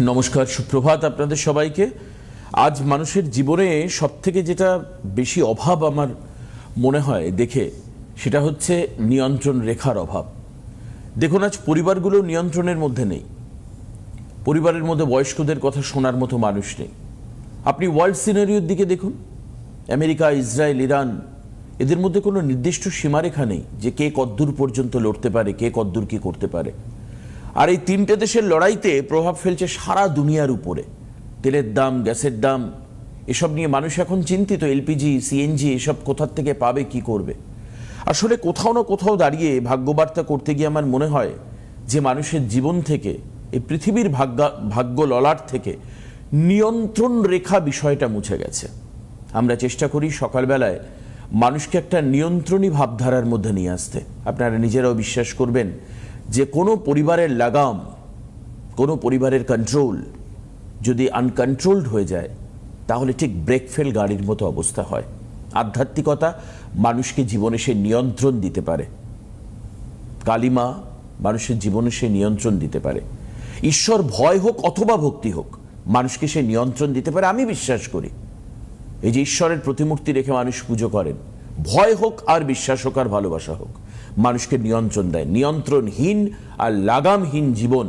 নমস্কার, সুপ্রভাত আপনাদের সবাইকে। আজ মানুষের জীবনে সবথেকে যেটা বেশি অভাব আমার মনে হয় দেখে, সেটা হচ্ছে নিয়ন্ত্রণ রেখার অভাব। দেখুন, আজ পরিবারগুলো নিয়ন্ত্রণের মধ্যে নেই। পরিবারের মধ্যে বয়স্কদের কথা শোনার মতো মানুষ নেই। আপনি ওয়ার্ল্ড সিনারিওর দিকে দেখুন, আমেরিকা, ইসরায়েল, ইরান, এদের মধ্যে কোনো নির্দিষ্ট সীমারেখা নেই যে কে কদ্দূর পর্যন্ত লড়তে পারে, কে কদ্দূর কি করতে পারে। আর এই তিনটে দেশের লড়াইতে প্রভাব ফেলছে সারা দুনিয়ার উপরে। তেলের দাম, গ্যাসের দাম, এসব নিয়ে মানুষ এখন চিন্তিত। এলপিজি, সিএনজি এসব কোথার থেকে পাবে, কি করবে। আসলে কোথাও না কোথাও দাঁড়িয়ে ভাগ্যবার্তা করতে গিয়ে আমার মনে হয় যে মানুষের জীবন থেকে, এই পৃথিবীর ভাগ্য ললাট থেকে নিয়ন্ত্রণ রেখা বিষয়টা মুছে গেছে। আমরা চেষ্টা করি সকালবেলায় মানুষকে একটা নিয়ন্ত্রণী ভাবধারার মধ্যে নিয়ে আসতে। আপনারা নিজেরাও বিশ্বাস করবেন যে কোনো পরিবারের লাগাম, কোনো পরিবারের কন্ট্রোল যদি আনকন্ট্রোলড হয়ে যায়, তাহলে ঠিক ব্রেক ফেল গাড়ির মতো অবস্থা হয়। আধ্যাত্মিকতা মানুষকে জীবনে সে নিয়ন্ত্রণ দিতে পারে। কালিমা মানুষের জীবনে সে নিয়ন্ত্রণ দিতে পারে। ঈশ্বর ভয় হোক অথবা ভক্তি হোক, মানুষকে সে নিয়ন্ত্রণ দিতে পারে। আমি বিশ্বাস করি এই যে ঈশ্বরের প্রতিমূর্তি রেখে মানুষ পুজো করেন, ভয় হোক আর বিশ্বাস হোক আর ভালোবাসা হোক, মানুষকে নিয়ন্ত্রণ দেয়। নিয়ন্ত্রণহীন আর লাগামহীন জীবন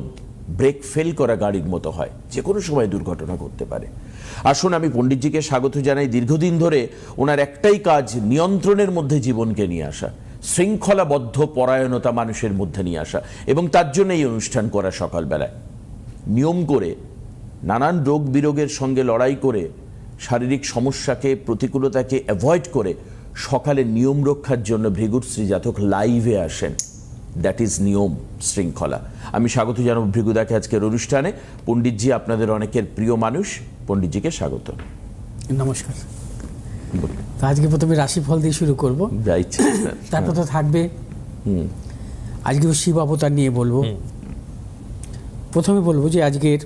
ব্রেক ফেল করা গাড়ির মতো হয়, যে কোনো সময় দুর্ঘটনা করতে পারে। আসুন, আমি পণ্ডিতজিকে স্বাগত জানাই। দীর্ঘদিন ধরে ওনার একটাই কাজ, নিয়ন্ত্রণের মধ্যে জীবনকে নিয়ে আসা, শৃঙ্খলাবদ্ধ পরায়ণতা মানুষের মধ্যে নিয়ে আসা, এবং তার জন্য এই অনুষ্ঠান করা সকালবেলায় নিয়ম করে, নানান রোগ বিরোগের সঙ্গে লড়াই করে, শারীরিক সমস্যাকে, প্রতিকূলতাকে অ্যাভয়েড করে সকালে নিয়ম রক্ষার জন্য ভৃগুশ্রী জাতক লাইভে আসেন। দ্যাট ইজ নিয়ম, শৃঙ্খলা। আমি স্বাগত জানাবো ভৃগুদাকে আজকের অনুষ্ঠানে। পণ্ডিতজি আপনাদের অনেকের প্রিয় মানুষ, পণ্ডিতজিকে স্বাগত। নমস্কার। আজকে প্রথমে রাশিফল দিয়ে শুরু করব, তারপর তো থাকবে আজকে শিব অবতার নিয়ে বলবো। প্রথমে বলবো যে আজকের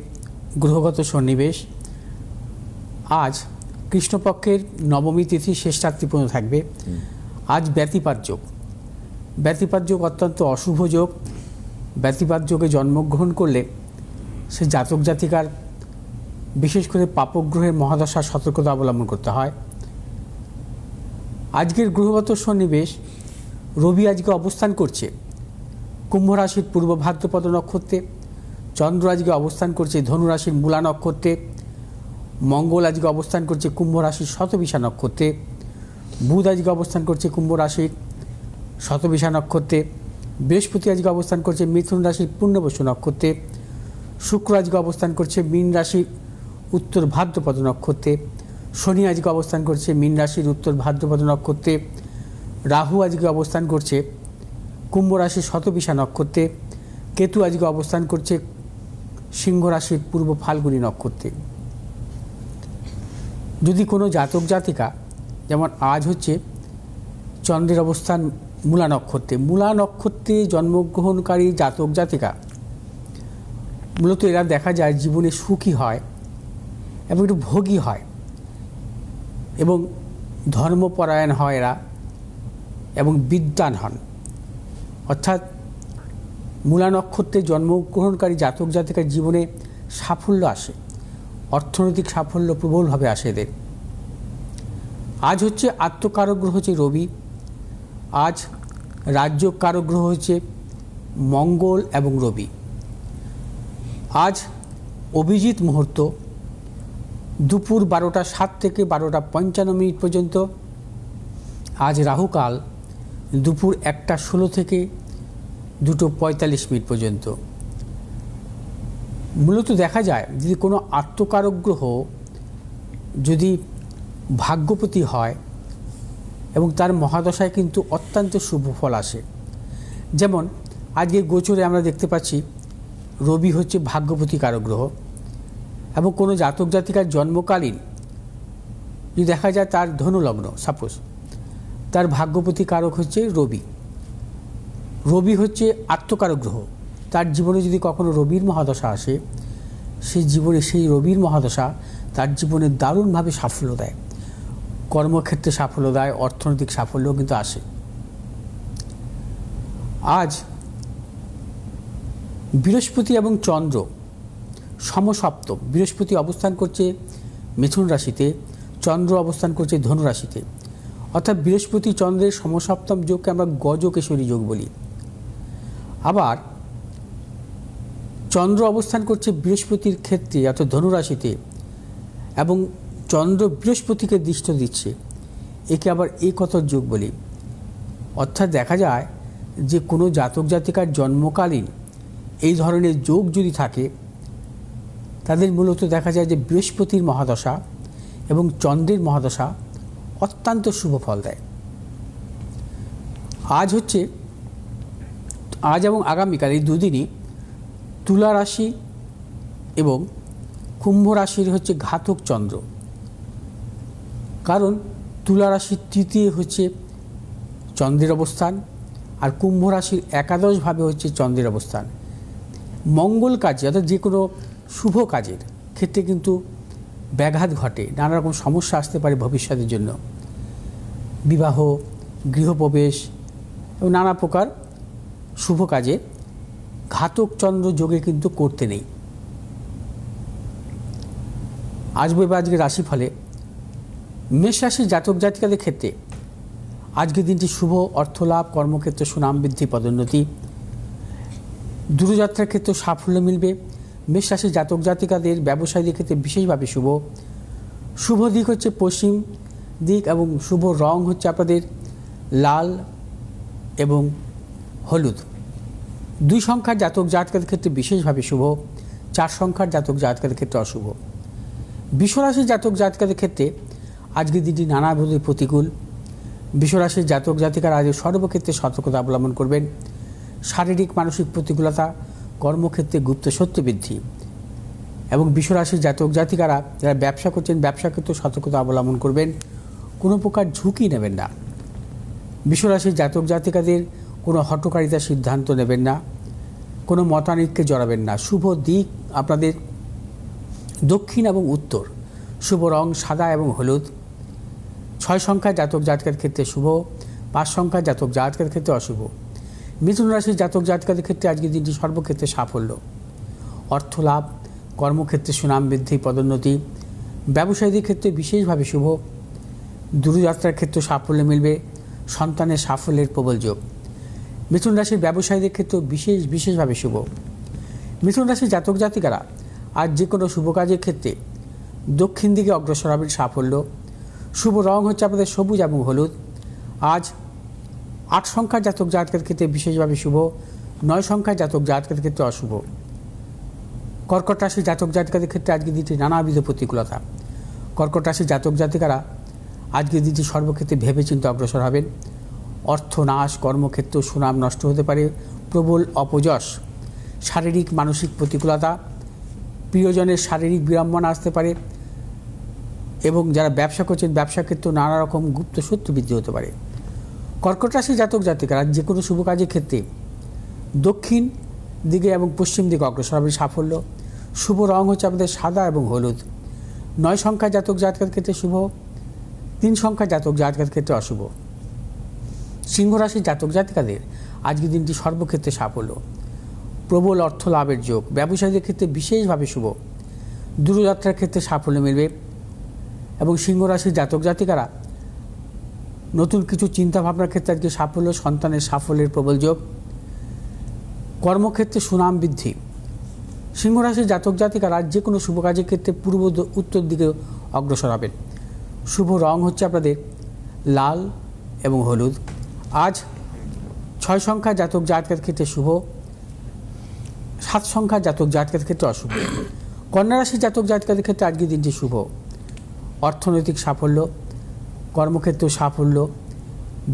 গ্রহগত সন্নিবেশ, আজ কৃষ্ণপক্ষের নবমী তিথি শেষ রাত্রি পর্যন্ত থাকবে। আজ ব্যতিপাত যোগ। ব্যতিপাত যোগ অত্যন্ত অশুভ যোগ। ব্যতিপাত যোগে জন্মগ্রহণ করলে সে জাতক জাতিকার বিশেষ করে পাপগ্রহের মহাদশার সতর্কতা অবলম্বন করতে হয়। আজকের গ্রহগত সন্নিবেশ, রবি আজকে অবস্থান করছে কুম্ভ রাশির পূর্ব ভাদ্রপদ নক্ষত্রে, চন্দ্র আজকে অবস্থান করছে ধনু রাশির মূলা নক্ষত্রে, মঙ্গল আজকে অবস্থান করছে কুম্ভ রাশির শতবিশা নক্ষত্রে, বুধ আজকে অবস্থান করছে কুম্ভ রাশির শতবিশা নক্ষত্রে, বৃহস্পতি আজকে অবস্থান করছে মিথুন রাশির পূর্ণবসু নক্ষত্রে, শুক্র আজকে অবস্থান করছে মীন রাশির উত্তর ভাদ্রপদ নক্ষত্রে, শনি আজকে অবস্থান করছে মীন রাশির উত্তর ভাদ্রপদ নক্ষত্রে, রাহু আজকে অবস্থান করছে কুম্ভ রাশির শতবিশা নক্ষত্রে, কেতু আজকে অবস্থান করছে সিংহ রাশির পূর্ব ফাল্গুনী নক্ষত্রে। যদি কোনো জাতক জাতিকা, যেমন আজ হচ্ছে চন্দ্রের অবস্থান মূলা নক্ষত্রে, মূলা নক্ষত্রে জন্মগ্রহণকারী জাতক জাতিকা মূলত এরা দেখা যায় জীবনে সুখী হয় এবং একটু ভোগী হয় এবং ধর্মপরায়ণ হয় এরা, এবং বিদ্বান হন। অর্থাৎ মূলা নক্ষত্রে জন্মগ্রহণকারী জাতক জাতিকার জীবনে সাফল্য আসে, অর্থনৈতিক সাফল্য প্রবলভাবে আসে এদের। আজ হচ্ছে আত্মকারক গ্রহ হচ্ছে রবি, আজ রাজ্য কারক গ্রহ হচ্ছে মঙ্গল এবং রবি। আজ অভিজিৎ মুহূর্ত দুপুর 12টা 7 থেকে 12টা 55 পর্যন্ত। আজ রাহুকাল দুপুর 1টা 16 থেকে 2টো 45 পর্যন্ত। মূলত দেখা যায় যদি কোনো আত্মকারক গ্রহ যদি ভাগ্যপতি হয় এবং তার মহাদশায় কিন্তু অত্যন্ত শুভ ফল আসে। যেমন আজকে গোচরে আমরা দেখতে পাচ্ছি রবি হচ্ছে ভাগ্যপতি কারক গ্রহ, এবং কোনো জাতক জাতিকার জন্মকালীন যদি দেখা যায় তার ধনুলগ্ন, সাপোজ তার ভাগ্যপতি কারক হচ্ছে রবি। রবি হচ্ছে আত্মকারক গ্রহ। তার জীবনে যদি কখনো রবির মহাদশা আসে, সেই জীবনে সেই রবির মহাদশা তার জীবনে দারুণভাবে সাফল্য দেয়, কর্মক্ষেত্রে সাফল্য দেয়, অর্থনৈতিক সাফল্য কিন্তু আসে। আজ বৃহস্পতি এবং চন্দ্র সমসপ্তম, বৃহস্পতি অবস্থান করছে মিথুন রাশিতে, চন্দ্র অবস্থান করছে ধনু রাশিতে, অর্থাৎ বৃহস্পতি চন্দ্রের সমসপ্তম যোগকে আমরা গজকেশরী যোগ বলি। আবার চন্দ্র অবস্থান করছে বৃহস্পতির ক্ষেত্রে অর্থাৎ ধনু রাশিতে, এবং চন্দ্র বৃহস্পতিকে দৃষ্টি দিচ্ছে, একে আবার একতর যোগ বলি। অর্থাৎ দেখা যায় যে কোনো জাতক জাতিকার জন্মকালীন এই ধরনের যোগ যদি থাকে, তাদের মূলত দেখা যায় যে বৃহস্পতির মহাদশা এবং চন্দ্রের মহাদশা অত্যন্ত শুভ ফল দেয়। আজ এবং আগামীকাল এই দুদিনই তুলা রাশি এবং কুম্ভ রাশির হচ্ছে ঘাতক চন্দ্র, কারণ তুলা রাশির তৃতীয় হচ্ছে চন্দ্রের অবস্থান, আর কুম্ভ রাশির একাদশভাবে হচ্ছে চন্দ্রের অবস্থান। মঙ্গল কাজে অর্থাৎ যে কোনো শুভ কাজের ক্ষেত্রে কিন্তু ব্যাঘাত ঘটে, নানা রকম সমস্যা আসতে পারে ভবিষ্যতের জন্য, বিবাহ, গৃহপ্রবেশ এবং নানা প্রকার শুভ কাজে ঘাতক চন্দ্র যোগে কিন্তু করতে নেই। আজকের রাশিফলে মেষ রাশির জাতক জাতিকাদের ক্ষেত্রে আজকের দিনটি শুভ, অর্থলাভ, কর্মক্ষেত্রে সুনাম বৃদ্ধি, পদোন্নতি, দূরযাত্রার ক্ষেত্রে সাফল্য মিলবে। মেষ রাশির জাতক জাতিকাদের ব্যবসায়ীদের ক্ষেত্রে বিশেষভাবে শুভ। শুভ দিক হচ্ছে পশ্চিম দিক এবং শুভ রং হচ্ছে আপনাদের লাল এবং হলুদ। 2 সংখ্যার জাতক জাতকের ক্ষেত্রে বিশেষভাবে শুভ, 4 সংখ্যার জাতক জাতকের ক্ষেত্রে অশুভ। বিশ্বরাশির জাতক জাতকের ক্ষেত্রে আজকের দিনটি নানাভাবে প্রতিকূল। বিশ্বরাশির জাতক জাতিকারা আজ সর্বক্ষেত্রে সতর্কতা অবলম্বন করবেন। শারীরিক মানসিক প্রতিকূলতা, কর্মক্ষেত্রে গুপ্ত সত্য বৃদ্ধি, এবং বিশ্বরাশির জাতক জাতিকারা যারা ব্যবসা করছেন ব্যবসা ক্ষেত্রে সতর্কতা অবলম্বন করবেন, কোনো প্রকার ঝুঁকি নেবেন না। বিশ্বরাশির জাতক জাতিকাদের কোনো হঠকারিতার সিদ্ধান্ত নেবেন না, কোনো মতানৈক্যে জড়াবেন না। শুভ দিক আপনাদের দক্ষিণ এবং উত্তর। শুভ রং সাদা এবং হলুদ। 6 সংখ্যার জাতক জাতকের ক্ষেত্রে শুভ, 5 সংখ্যার জাতক জাতকের ক্ষেত্রে অশুভ। মিথুন রাশির জাতক জাতকের ক্ষেত্রে আজকের দিনটি সর্বক্ষেত্রে সাফল্য, অর্থ লাভ, কর্মক্ষেত্রে সুনাম বৃদ্ধি, পদোন্নতি, ব্যবসায়ীদের ক্ষেত্রে বিশেষভাবে শুভ। দূরযাত্রার ক্ষেত্রে সাফল্য মিলবে, সন্তানের সাফল্যের প্রবল যোগ। মিথুন রাশির ব্যবসায়ীদের ক্ষেত্রে বিশেষভাবে শুভ। মিথুন রাশির জাতক জাতিকারা আজ যে কোনো শুভ কাজের ক্ষেত্রে দক্ষিণ দিকে অগ্রসর হবেন, সাফল্য। শুভ রং হচ্ছে আপনাদের সবুজ এবং হলুদ। আজ 8 সংখ্যার জাতক জাতকের ক্ষেত্রে বিশেষভাবে শুভ, 9 সংখ্যার জাতক জাতকের ক্ষেত্রে অশুভ। কর্কট রাশির জাতক জাতিকাদের ক্ষেত্রে আজকের দিনটি নানাবিধ প্রতিকূলতা। কর্কট রাশির জাতক জাতিকারা আজকের দিনটি সর্বক্ষেত্রে ভেবেচিন্তে অগ্রসর হবেন। অর্থ নাশ, কর্মক্ষেত্র সুনাম নষ্ট হতে পারে, প্রবল অপযশ, শারীরিক মানসিক প্রতিকূলতা, প্রিয়জনের শারীরিক বিড়ম্বনা আসতে পারে, এবং যারা ব্যবসা করছেন ব্যবসা ক্ষেত্রে নানা রকম গুপ্ত শত্রু বৃদ্ধি হতে পারে। কর্কট রাশির জাতক জাতিকারা যে কোনো শুভ কাজের ক্ষেত্রে দক্ষিণ দিকে এবং পশ্চিম দিকে অগ্রসর হবে, সাফল্য। শুভ রং হচ্ছে আপনাদের সাদা এবং হলুদ। 9 সংখ্যার জাতক জাতকের ক্ষেত্রে শুভ, 3 সংখ্যার জাতক জাতকের ক্ষেত্রে অশুভ। সিংহ রাশির জাতক জাতিকাদের আজকের দিনটি সর্বক্ষেত্রে সাফল্য, প্রবল অর্থ লাভের যোগ। ব্যবসায়ীদের ক্ষেত্রে বিশেষভাবে শুভ। দূরযাত্রার ক্ষেত্রে সাফল্য মিলবে, এবং সিংহ রাশির জাতক জাতিকারা নতুন কিছু চিন্তাভাবনার ক্ষেত্রে আজকে সাফল্য, সন্তানের সাফল্যের প্রবল যোগ। কর্মক্ষেত্রে সুনাম বৃদ্ধি। সিংহ রাশির জাতক জাতিকারা যে কোনো শুভ কাজের ক্ষেত্রে পূর্ব উত্তর দিকে অগ্রসর হবেন। শুভ রং হচ্ছে আপনাদের লাল এবং হলুদ। আজ 6 সংখ্যার জাতক জাতকের ক্ষেত্রে শুভ, 7 সংখ্যার জাতক জাতকের ক্ষেত্রে অশুভ। কন্যা রাশির জাতক জাতিকাদের ক্ষেত্রে আজকের দিনটি শুভ। অর্থনৈতিক সাফল্য, কর্মক্ষেত্র সাফল্য,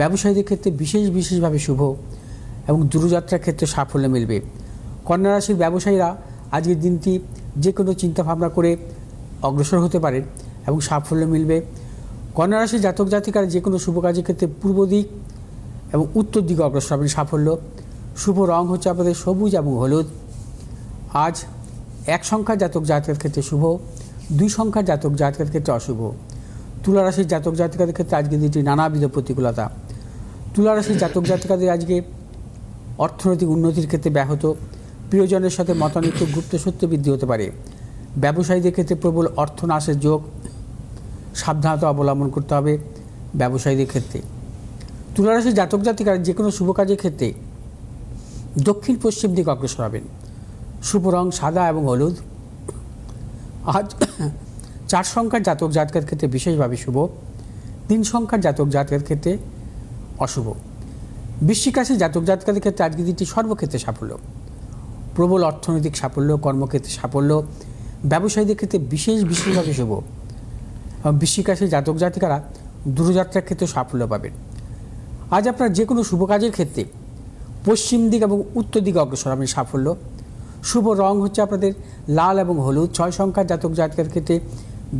ব্যবসায়ীদের ক্ষেত্রে বিশেষভাবে শুভ, এবং দূরযাত্রার ক্ষেত্রে সাফল্য মিলবে। কন্যা রাশির ব্যবসায়ীরা আজকের দিনটি যে কোনো চিন্তাভাবনা করে অগ্রসর হতে পারেন এবং সাফল্য মিলবে। কন্যা রাশির জাতক জাতিকারা যে কোনো শুভ কাজের ক্ষেত্রে পূর্ব দিক এবং উত্তর দিকে অগ্রসর হবেন, সাফল্য। শুভ রং হচ্ছে আপনাদের সবুজ এবং হলুদ। আজ 1 সংখ্যার জাতক জাতকের ক্ষেত্রে শুভ, 2 সংখ্যার জাতক জাতকের ক্ষেত্রে অশুভ। তুলা রাশির জাতক জাতিকাদের ক্ষেত্রে আজকের দিনটি নানাবিধ প্রতিকূলতা। তুলা রাশির জাতক জাতিকাদের আজকে অর্থনৈতিক উন্নতির ক্ষেত্রে ব্যাহত, প্রিয়জনের সাথে মতানৈক্য, গুপ্ত সত্য বৃদ্ধি হতে পারে। ব্যবসায়ীদের ক্ষেত্রে প্রবল অর্থনাশের যোগ, সাবধানতা অবলম্বন করতে হবে ব্যবসায়ীদের ক্ষেত্রে। তুলা রাশির জাতক জাতিকারা যে কোনো শুভ কাজের ক্ষেত্রে দক্ষিণ পশ্চিম দিকে অগ্রসর হবেন। শুভ রং সাদা এবং হলুদ। আজ 4 সংখ্যার জাতক জাতিকার ক্ষেত্রে বিশেষভাবে শুভ, 3 সংখ্যার জাতক জাতিকার ক্ষেত্রে অশুভ। বৃশ্চিক রাশির জাতক জাতিকাদের ক্ষেত্রে আজকের দিনটি সর্বক্ষেত্রে সাফল্য, প্রবল অর্থনৈতিক সাফল্য, কর্মক্ষেত্রে সাফল্য, ব্যবসায়ীদের ক্ষেত্রে বিশেষভাবে শুভ। বৃশ্চিক রাশির জাতক জাতিকারা দূরযাত্রার ক্ষেত্রে সাফল্য পাবেন। আজ আপনার যে কোনো শুভ কাজের ক্ষেত্রে পশ্চিম দিক এবং উত্তর দিকে অগ্রসর হবেন সাফল্য। শুভ রং হচ্ছে আপনাদের লাল এবং হলুদ। 6 সংখ্যার জাতক জাতিকার ক্ষেত্রে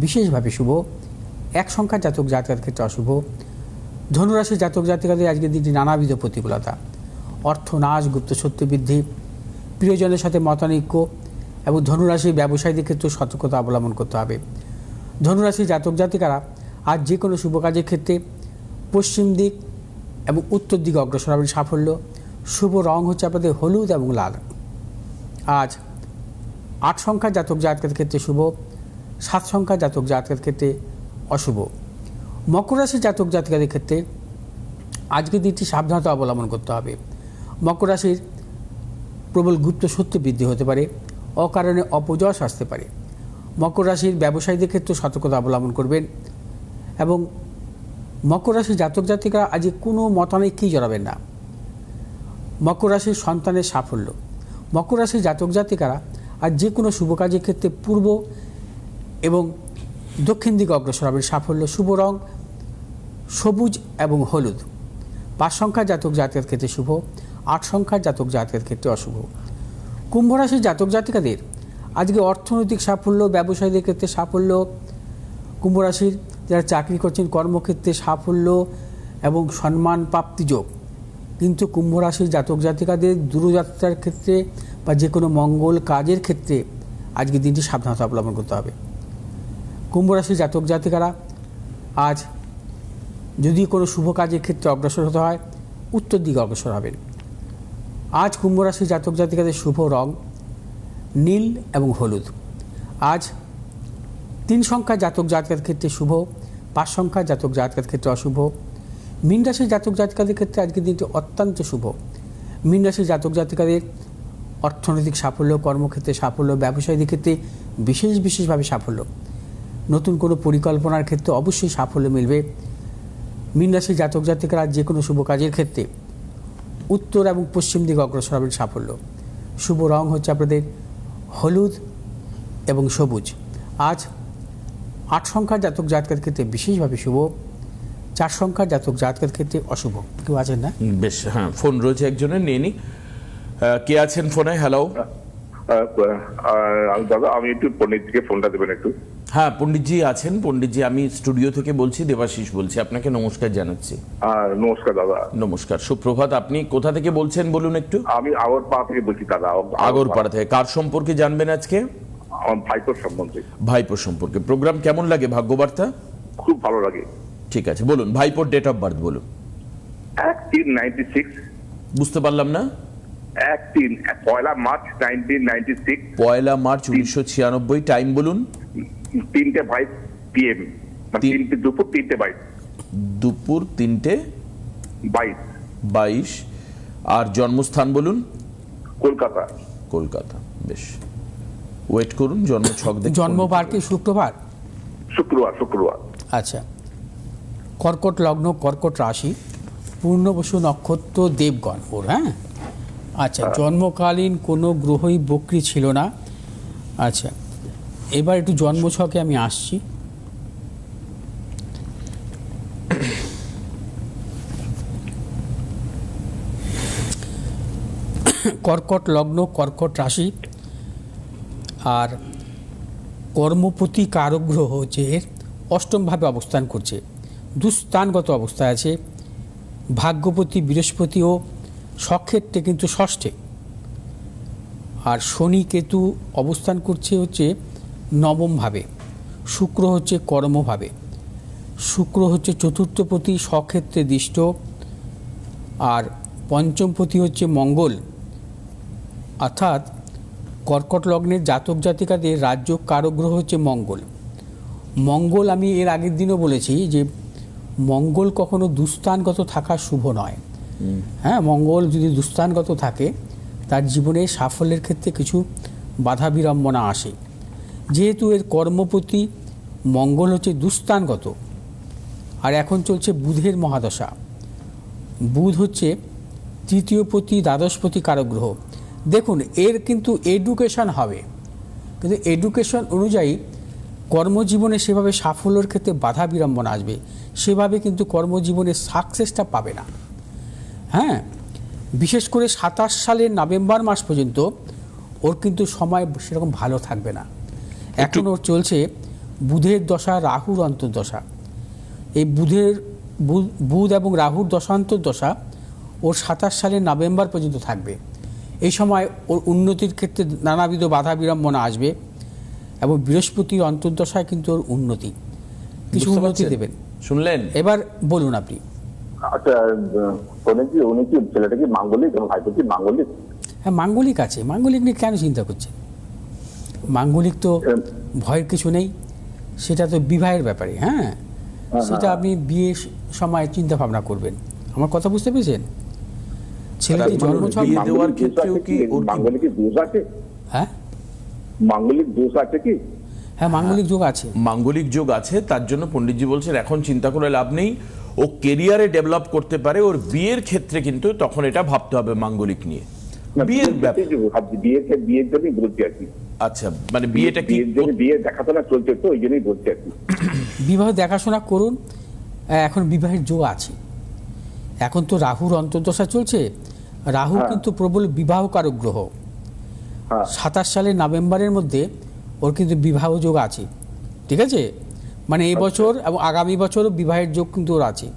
বিশেষভাবে শুভ, 1 সংখ্যার জাতক জাতিকার ক্ষেত্রে অশুভ। ধনুরাশির জাতক জাতিকাদের আজকের দিনটি নানাবিধ প্রতিকূলতা, অর্থনাশ, গুপ্ত সত্য বৃদ্ধি, প্রিয়জনের সাথে মতানৈক্য এবং ধনুরাশির ব্যবসায়ীদের ক্ষেত্রে সতর্কতা অবলম্বন করতে হবে। ধনুরাশির জাতক জাতিকারা আজ যে কোনো শুভ কাজের ক্ষেত্রে পশ্চিম দিক এবং উত্তর দিকে অগ্রসর হবেন সাফল্য। শুভ রং হচ্ছে আপনাদের হলুদ এবং লাল। আজ 8 সংখ্যার জাতক জাতকের ক্ষেত্রে শুভ, 7 সংখ্যার জাতক জাতকের ক্ষেত্রে অশুভ। মকর রাশির জাতক জাতিকাদের ক্ষেত্রে আজকের দিনটি সাবধানতা অবলম্বন করতে হবে। মকর রাশির প্রবল গুপ্ত সত্য বৃদ্ধি হতে পারে, অকারণে অপযশ আসতে পারে। মকর রাশির ব্যবসায়ীদের ক্ষেত্রে সতর্কতা অবলম্বন করবেন এবং মকর রাশির জাতক জাতিকারা আজকে কোনো মতানৈক্যেই জড়াবেন না। মকর রাশির সন্তানের সাফল্য। মকর রাশির জাতক জাতিকারা আজ যে কোনো শুভ কাজের ক্ষেত্রে পূর্ব এবং দক্ষিণ দিকে অগ্রসর হবেন সাফল্য। শুভ রং সবুজ এবং হলুদ। 5 সংখ্যার জাতক জাতিকার ক্ষেত্রে শুভ, 8 সংখ্যার জাতক জাতিকার ক্ষেত্রে অশুভ। কুম্ভ রাশির জাতক জাতিকাদের আজকে অর্থনৈতিক সাফল্য, ব্যবসায়ীদের ক্ষেত্রে সাফল্য। কুম্ভ রাশির যারা চাকরি করছেন কর্মক্ষেত্রে সাফল্য এবং সম্মান প্রাপ্তি যোগ। কিন্তু কুম্ভ রাশির জাতক জাতিকাদের দূরযাত্রার ক্ষেত্রে বা যে কোনো মঙ্গল কাজের ক্ষেত্রে আজকে দিনটি সাবধানতা অবলম্বন করতে হবে। কুম্ভ রাশির জাতক জাতিকারা আজ যদি কোনো শুভ কাজের ক্ষেত্রে অগ্রসর হতে হয় উত্তর দিকে অগ্রসর হবেন। আজ কুম্ভ রাশির জাতক জাতিকাদের শুভ রং নীল এবং হলুদ। আজ 3 সংখ্যার জাতক জাতিকার ক্ষেত্রে শুভ, 5 সংখ্যার জাতক জাতিকার ক্ষেত্রে অশুভ। মীন রাশির জাতক জাতিকাদের ক্ষেত্রে আজকের দিনটি অত্যন্ত শুভ। মীন রাশির জাতক জাতিকাদের অর্থনৈতিক সাফল্য, কর্মক্ষেত্রে সাফল্য, ব্যবসায়ীদের ক্ষেত্রে বিশেষভাবে সাফল্য। নতুন কোনো পরিকল্পনার ক্ষেত্রে অবশ্যই সাফল্য মিলবে। মীন রাশির জাতক জাতিকারা যে কোনো শুভ কাজের ক্ষেত্রে উত্তর এবং পশ্চিম দিকে অগ্রসর হবেন সাফল্য। শুভ রং হচ্ছে আপনাদের হলুদ এবং সবুজ। আজ 8 সংখ্যার জাতক জাতকের ক্ষেত্রে বিশেষভাবে শুভ, 4 সংখ্যার জাতক জাতকের ক্ষেত্রে অশুভ। কেউ আছেন না? বেশ, হ্যাঁ, ফোন রয়েছে একজনের, নিয়ে নি। কে আছেন ফোনে? হ্যালো। দাদা, আমি একটু পণ্ডিতজিকে ফোনটা দেবেন একটু। হ্যাঁ, পণ্ডিতজি আছেন। পণ্ডিতজি, আমি স্টুডিও থেকে বলছি, দেবাশিস বলছি, আপনাকে নমস্কার জানাচ্ছি। নমস্কার দাদা। নমস্কার, সুপ্রভাত। আপনি কোথা থেকে বলছেন বলুন একটু? আমি আগরপাড়া থেকে বলছি দাদা। আগরপাড়া থেকে। কার সম্পর্কে জানবেন আজকে? আমার ভাইপোর সম্বন্ধে। ভাইপোর সম্পর্কে। প্রোগ্রাম কেমন লাগে? ভাগ্যবার্তা খুব ভালো লাগে। ঠিক আছে, বলুন ভাইপোর ডেট অফ বার্থ বলুন। 1/3/96। বুঝতে পারলাম না। 1 মার্চ 1996। 1 মার্চ 1996। টাইম বলুন। 3:22 PM। দুপুর 3:22। দুপুর 3:22। আর জন্মস্থান বলুন। কলকাতা। কলকাতা। বেশ, ওয়েট করুন, জন্ম ছক দেখুন। জন্মবার কি শুক্রবার? শুক্রবার। আচ্ছা। কর্কট লগ্ন, কর্কট রাশি, পূর্ণবসু নক্ষত্র, দেবগণ ওর। হ্যাঁ, আচ্ছা। জন্মকালীন কোনো গ্রহই বক্রী ছিল না। আচ্ছা, এবার একটু জন্মছকে আমি আসছি। কর্কট লগ্ন, কর্কট রাশি, আর কর্মপতি কারক গ্রহ যে 8মভাবে অবস্থান করছে, দুস্থানগত অবস্থায় আছে। ভাগ্যপতি বৃহস্পতিও স্বক্ষেত্রে কিন্তু ষষ্ঠে, আর শনি কেতু অবস্থান করছে হচ্ছে 9মভাবে। শুক্র হচ্ছে কর্মভাবে। শুক্র হচ্ছে চতুর্থপতি, স্বক্ষেত্রে দৃষ্ট, আর পঞ্চমপতি হচ্ছে মঙ্গল, অর্থাৎ কর্কট লগ্নের জাতক জাতিকাদের রাজ্য কারগ্রহ হচ্ছে মঙ্গল। মঙ্গল আমি এর আগের দিনও বলেছি যে মঙ্গল কখনো দুস্থানগত থাকা শুভ নয়। হ্যাঁ, মঙ্গল যদি দুস্থানগত থাকে তার জীবনে সাফল্যের ক্ষেত্রে কিছু বাধা বিড়ম্বনা আসে। যেহেতু এর কর্মপতি মঙ্গল হচ্ছে দুস্থানগত, আর এখন চলছে বুধের মহাদশা। বুধ হচ্ছে তৃতীয়পতি দ্বাদশপতি কারগ্রহ। দেখুন, এর কিন্তু এডুকেশন হবে, কিন্তু এডুকেশন অনুযায়ী কর্মজীবনে সেভাবে সাফল্যের ক্ষেত্রে বাধা বিড়ম্বনা আসবে, সেভাবে কিন্তু কর্মজীবনে সাকসেসটা পাবে না। হ্যাঁ, বিশেষ করে 27 সালের নভেম্বর মাস পর্যন্ত ওর কিন্তু সময় সেরকম ভালো থাকবে না। এখন ওর চলছে বুধের দশা, রাহুর অন্তর্দশা। এই বুধ এবং রাহুর দশান্তর্দশা ওর 27 সালের নভেম্বর পর্যন্ত থাকবে। এই সময় ওর উন্নতির ক্ষেত্রে নানাবিধ বাধা বিড়ম্বনা আসবে, এবং বৃহস্পতির অন্তর্দশায় কিন্তু ওর উন্নতি, কিছু উন্নতি দেবেন। শুনলেন? এবার বলুন আপনি। আচ্ছা, উনি কি ছেলেটা কি মাঙ্গলিক এবং ভাইপো কি মাঙ্গলিক? হ্যাঁ, মাঙ্গলিক আছে। মাঙ্গলিক নিয়ে কেন চিন্তা করছেন? মাঙ্গলিক তো ভয়ের কিছু নেই, সেটা তো বিবাহের ব্যাপারে। হ্যাঁ, সেটা আপনি বিয়ের সময় চিন্তা ভাবনা করবেন। আমার কথা বুঝতে পেরেছেন? ছেলেটি জন্মছক দেওয়ার ক্ষেত্রেও কি মাঙ্গলিক দোষ আছে? হ্যাঁ, মাঙ্গলিক দোষ আছে কি? হ্যাঁ, মাঙ্গলিক যোগ আছে। মাঙ্গলিক যোগ আছে, তার জন্য পণ্ডিতজি বলছেন এখন চিন্তা করে লাভ নেই, ও কেরিয়ারে ডেভেলপ করতে পারে। ওর বিয়ের ক্ষেত্রে কিন্তু তখন এটা ভাবতে হবে মাঙ্গলিক নিয়ে। বিয়ের বিয়ের জন্যই বলছি আর কি। আচ্ছা, মানে বিয়েটা কি? বিয়ে দেখাশোনা চলছে তো, ওই জন্যই বলছি আর কি। বিবাহ দেখাশোনা করুন, এখন বিবাহের যোগ আছে। এখন তো রাহুর অন্তর্দশা চলছে। রাহু কিন্তু প্রবল বিবাহকারক গ্রহ। 27 সালের নভেম্বরের মধ্যে ওর কিন্তু বিবাহ যোগ আছে, ঠিক আছে? মানে এই বছর এবং আগামী বছরও বিবাহের যোগ কিন্তু ওর আছে।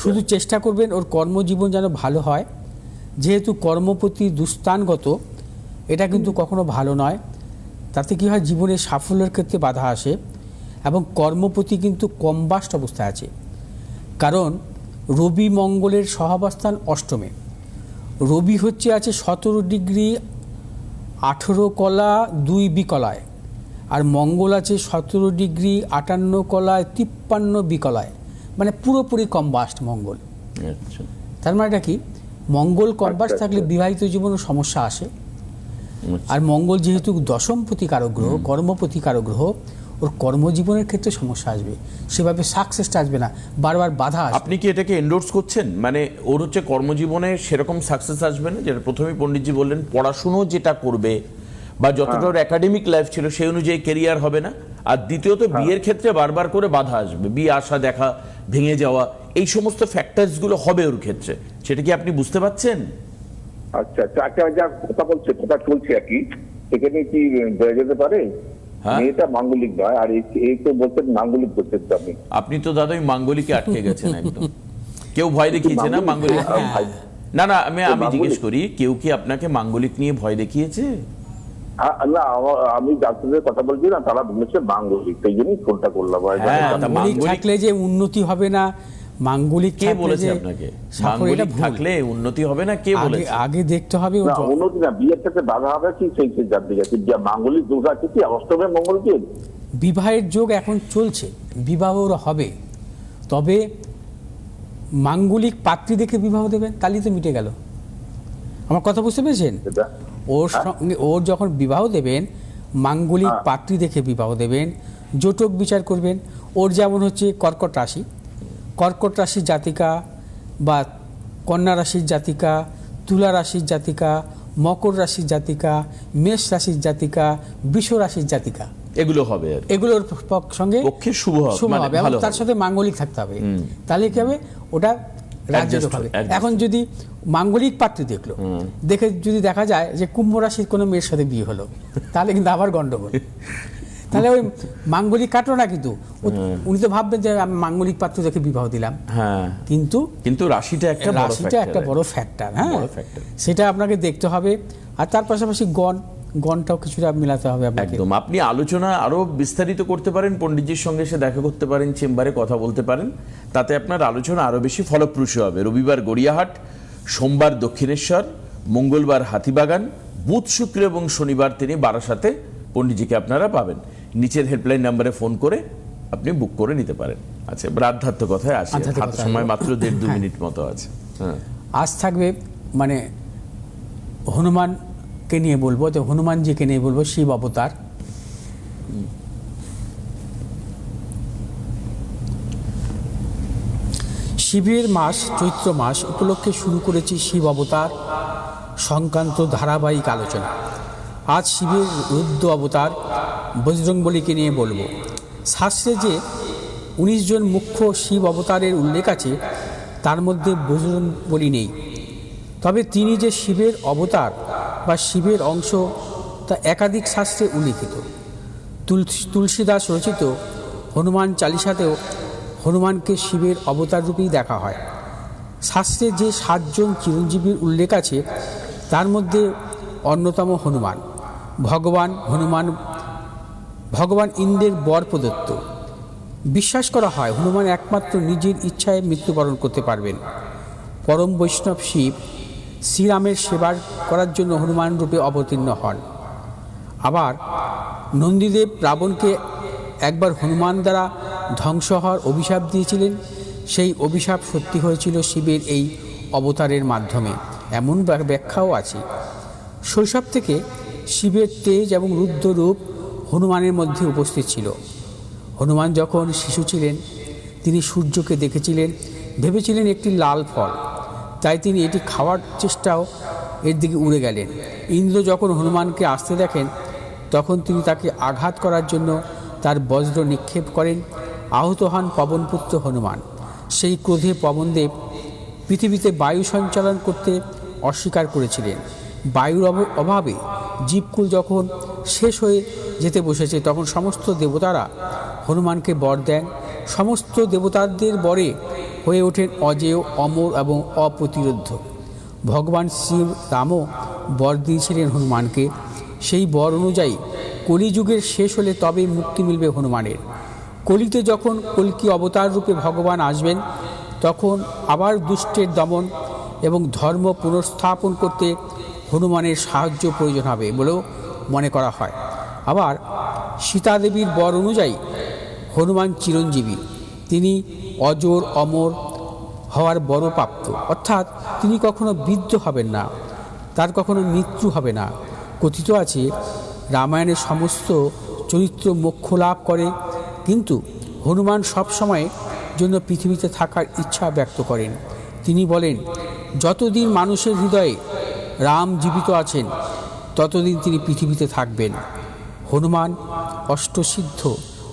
শুধু চেষ্টা করবেন ওর কর্মজীবন যেন ভালো হয়। যেহেতু কর্মপতি দুস্থানগত, এটা কিন্তু কখনো ভালো নয়। তাতে কি হয়, জীবনের সাফল্যের ক্ষেত্রে বাধা আসে, এবং কর্মপতি কিন্তু কম্বাস্ট অবস্থায় আছে। কারণ রবি মঙ্গলের সহাবস্থান অষ্টমে। রবি হচ্ছে আছে 17 ডিগ্রি 18 কলা 2 বিকলায়, আর মঙ্গল আছে 17 ডিগ্রি 58 কলায় 53 বিকলায়, মানে পুরোপুরি কম্বাস্ট মঙ্গল। আচ্ছা, তার মানে এটা কি, মঙ্গল কম্বাস্ট থাকলে বিবাহিত জীবনে সমস্যা আসে। আর মঙ্গল যেহেতু দশমপতি কারক গ্রহ, কর্মপতি কারক গ্রহ, ওর কর্মজীবনের ক্ষেত্রে সমস্যা আসবে, সেভাবে সাকসেসটা আসবে না, বারবার বাধা আসবে। আপনি কি এটাকে এন্ডোর্স করছেন? মানে ওর হচ্ছে কর্মজীবনে সেরকম সাকসেস আসবে না, যেটা প্রথমেই পণ্ডিতজি বললেন, পড়াশুনো যেটা করবে বা যতটা ওর একাডেমিক লাইফ ছিল সেই অনুযায়ী কেরিয়ার হবে না। আর দ্বিতীয়ত বিয়ের ক্ষেত্রে বারবার করে বাধা আসবে, বিয়ে আসা দেখা ভেঙে যাওয়া, এই সমস্ত ফ্যাক্টরস গুলো হবে ওর ক্ষেত্রে। সেটা কি আপনি বুঝতে পারছেন? আচ্ছা আচ্ছা আচ্ছা, যা কথা বলছে, কথা চলছে আর কি, সেখানে কি বোঝা যেতে পারে মেয়েটা মাঙ্গলিক নয়? আর এই তো বলছেন মাঙ্গলিক বলছেন তো আপনি তো দাদা ওই মাঙ্গলিকে আটকে গেছেন একদম। কেউ ভয় দেখিয়েছে না মাঙ্গলিক? না না, আমি জিজ্ঞেস করি, কেউ কি আপনাকে মাঙ্গলিক নিয়ে ভয় দেখিয়েছে? না, আমি যাত্রীদের কথা বলছি না, তারা বলেছে মাঙ্গলিক, সেই জন্যই ফোনটা করলাম। মাঙ্গলিক থাকলে যে উন্নতি হবে না, মাঙ্গলিক কে বলেছে আপনাকে মাঙ্গলিক থাকলে উন্নতি হবে না? কে বলেছে? আগে দেখতে হবে উন্নতি না, বিয়ের সাথে বাধা হবে কি সেই জানতে গেছি। মাঙ্গলিক দোষ আছে কি অষ্টমে মঙ্গলকে? বিবাহের যোগ এখন চলছে, বিবাহ হবে, তবে মাঙ্গলিক পাত্রী দেখে বিবাহ দেবেন, তাহলেই তো মিটে গেল। আমার কথা বুঝতে পেরেছেন? ওর সঙ্গে ওর যখন বিবাহ দেবেন, মাঙ্গলিক পাত্রী দেখে বিবাহ দেবেন, জোটক বিচার করবেন। ওর যেমন হচ্ছে কর্কট রাশি, কর্কট রাশির জাতিকা বা কন্যা রাশির জাতিকা, তুলা রাশির জাতিকা, মকর রাশির জাতিকা, মেষ রাশির জাতিকা, বৃষ রাশির জাতিকা, এগুলো হবে, এগুলোর সঙ্গে পক্ষে শুভ হবে, এবং তার সাথে মাঙ্গলিক থাকতে হবে। তাহলে কি হবে, ওটা রাজ্য হবে। এখন যদি মাঙ্গলিক পাত্রী দেখলো, দেখে যদি দেখা যায় যে কুম্ভ রাশির কোনো মেয়ের সাথে বিয়ে হলো, তাহলে কিন্তু আবার গন্ডগোল। তাহলে ওই মাঙ্গলিক কাটলো না, কিন্তু উনি তো ভাববেন যে আমি মাঙ্গলিক পাত্র দেখে বিবাহ দিলাম। হ্যাঁ, কিন্তু রাশিটা একটা বড় ফ্যাক্টর। হ্যাঁ, সেটা আপনাকে দেখতে হবে। আর তার পাশাপাশি গণটাও কিছুটা মিলাতে হবে আপনাকে। একদম। আপনি আলোচনা আরো বিস্তারিত করতে পারেন, পণ্ডিতজির সঙ্গে এসে দেখা করতে পারেন, চেম্বারে কথা বলতে পারেন, তাতে আপনার আলোচনা আরো বেশি ফলপ্রসূ হবে। রবিবার গড়িয়াহাট, সোমবার দক্ষিণেশ্বর, মঙ্গলবার হাতিবাগান, বুধ শুক্র এবং শনিবার তিনি বারাসাতে পণ্ডিতজিকে আপনারা পাবেন। নিচের হেল্পলাইন নাম্বারে ফোন করে আপনি বুক করে নিতে পারেন। আচ্ছা, এবার আধ্যাত্ম কথায় আসি, আধ্যাত্মিক হাতে কথায় সময় আসবো। মাত্র 1.5-2 হ্যাঁ। মিনিট মতো আছে। হ্যাঁ, আজ থাকবে মানে হনুমানকে নিয়ে বলবো, তো হনুমানজিকে নিয়ে বলবো, শিব অবতার। শিবের মাস চৈত্র মাস উপলক্ষে শুরু করেছি শিব অবতার সংক্রান্ত ধারাবাহিক আলোচনা। আজ শিবের রুদ্র অবতার বজরংবলীকে নিয়ে বলবো। শাস্ত্রে যে 19 জন মুখ্য শিব অবতারের উল্লেখ আছে, তার মধ্যে বজরংবলী নেই। তবে তিনি যে শিবের অবতার বা শিবের অংশ তা একাধিক শাস্ত্রে উল্লিখিত। তুলসীদাস রচিত হনুমান চালিসাতেও হনুমানকে শিবের অবতার রূপেই দেখা হয়। শাস্ত্রে যে 7 জন চিরঞ্জীবীর উল্লেখ আছে, তার মধ্যে অন্যতম হনুমান। ভগবান ইন্দ্রের বর প্রদত্ত। বিশ্বাস করা হয় হনুমান একমাত্র নিজের ইচ্ছায় মৃত্যুবরণ করতে পারবেন। পরম বৈষ্ণব শিব শ্রীরামের সেবা করার জন্য হনুমান রূপে অবতীর্ণ হন। আবার নন্দীদেব রাবণকে একবার হনুমান দ্বারা ধ্বংস হওয়ার অভিশাপ দিয়েছিলেন। সেই অভিশাপ সত্যি হয়েছিল শিবের এই অবতারের মাধ্যমে, এমন ব্যাখ্যাও আছে। শৈশব থেকে শিবের তেজ এবং রুদ্র রূপ হনুমানের মধ্যে উপস্থিত ছিল। হনুমান যখন শিশু ছিলেন, তিনি সূর্যকে দেখেছিলেন, ভেবেছিলেন একটি লাল ফল, তাই তিনি এটি খাওয়ার চেষ্টাও এর দিকে উড়ে গেলেন। ইন্দ্র যখন হনুমানকে আসতে দেখেন, তখন তিনি তাকে আঘাত করার জন্য তার বজ্র নিক্ষেপ করেন। আহত হন পবনপুত্র হনুমান। সেই ক্রোধে পবনদেব পৃথিবীতে বায়ু সঞ্চালন করতে অস্বীকার করেছিলেন। বায়ুর অভাবে জীবকুল যখন শেষ হয়ে যেতে বসেছে, তখন সমস্ত দেবতারা হনুমানকে বর দেন। সমস্ত দেবতাদের বরে হয়ে ওঠেন অজেয়, অমর এবং অপ্রতিরোধ্য। ভগবান শ্রীরামও বর দিয়েছিলেন হনুমানকে। সেই বর অনুযায়ী কলিযুগের শেষ হলে তবেই মুক্তি মিলবে হনুমানের। কলিতে যখন কল্কি অবতার রূপে ভগবান আসবেন, তখন আবার দুষ্টের দমন এবং ধর্ম পুনর্স্থাপন করতে হনুমানের সাহায্য প্রয়োজন হবে বলেও মনে করা হয়। আবার সীতাদেবীর বর অনুযায়ী হনুমান চিরঞ্জীবী। তিনি অজর, অমর হওয়ার বড় প্রাপ্ত, অর্থাৎ তিনি কখনো বৃদ্ধ হবেন না, তার কখনো মৃত্যু হবে না। কথিত আছে রামায়ণের সমস্ত চরিত্র মোক্ষ লাভ করে, কিন্তু হনুমান সবসময় জন্য পৃথিবীতে থাকার ইচ্ছা ব্যক্ত করেন। তিনি বলেন, যতদিন মানুষের হৃদয়ে রাম জীবিত আছেন, ততদিন তিনি পৃথিবীতে থাকবেন। হনুমান অষ্টসিদ্ধ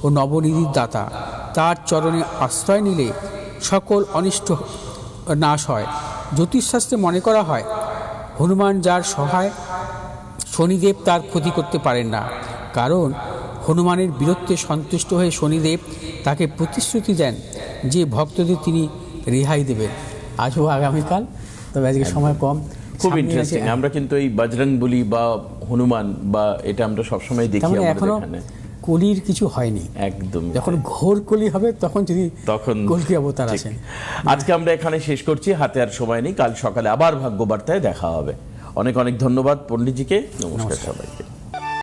ও নবনিধির দাতা। তার চরণে আশ্রয় নিলে সকল অনিষ্ট নাশ হয়। জ্যোতিষশাস্ত্রে মনে করা হয় হনুমান যার সহায়, শনিদেব তার ক্ষতি করতে পারেন না। কারণ হনুমানের বীরত্বে সন্তুষ্ট হয়ে শনিদেব তাকে প্রতিশ্রুতি দেন যে ভক্তদের তিনি রেহাই দেবেন। আজও আগামীকাল, তবে আজকে সময় কম। খুব ইন্টারেস্টিং। আমরা কিন্তু এই বজরংবলী বা হনুমান বা এটা আমরা সবসময় দেখি আমাদের এখনো এখানে। কলির কিছু হয়নি, একদম। যখন ঘোর কলি হবে তখন যদি কল্কি অবতার আসেন। আজকে আমরা এখানে শেষ করছি, হাতে আর সময় নেই। কাল সকালে আবার ভাগ্যবার্তায় দেখা হবে। অনেক অনেক ধন্যবাদ পণ্ডিতজিকে। নমস্কার সবাইকে।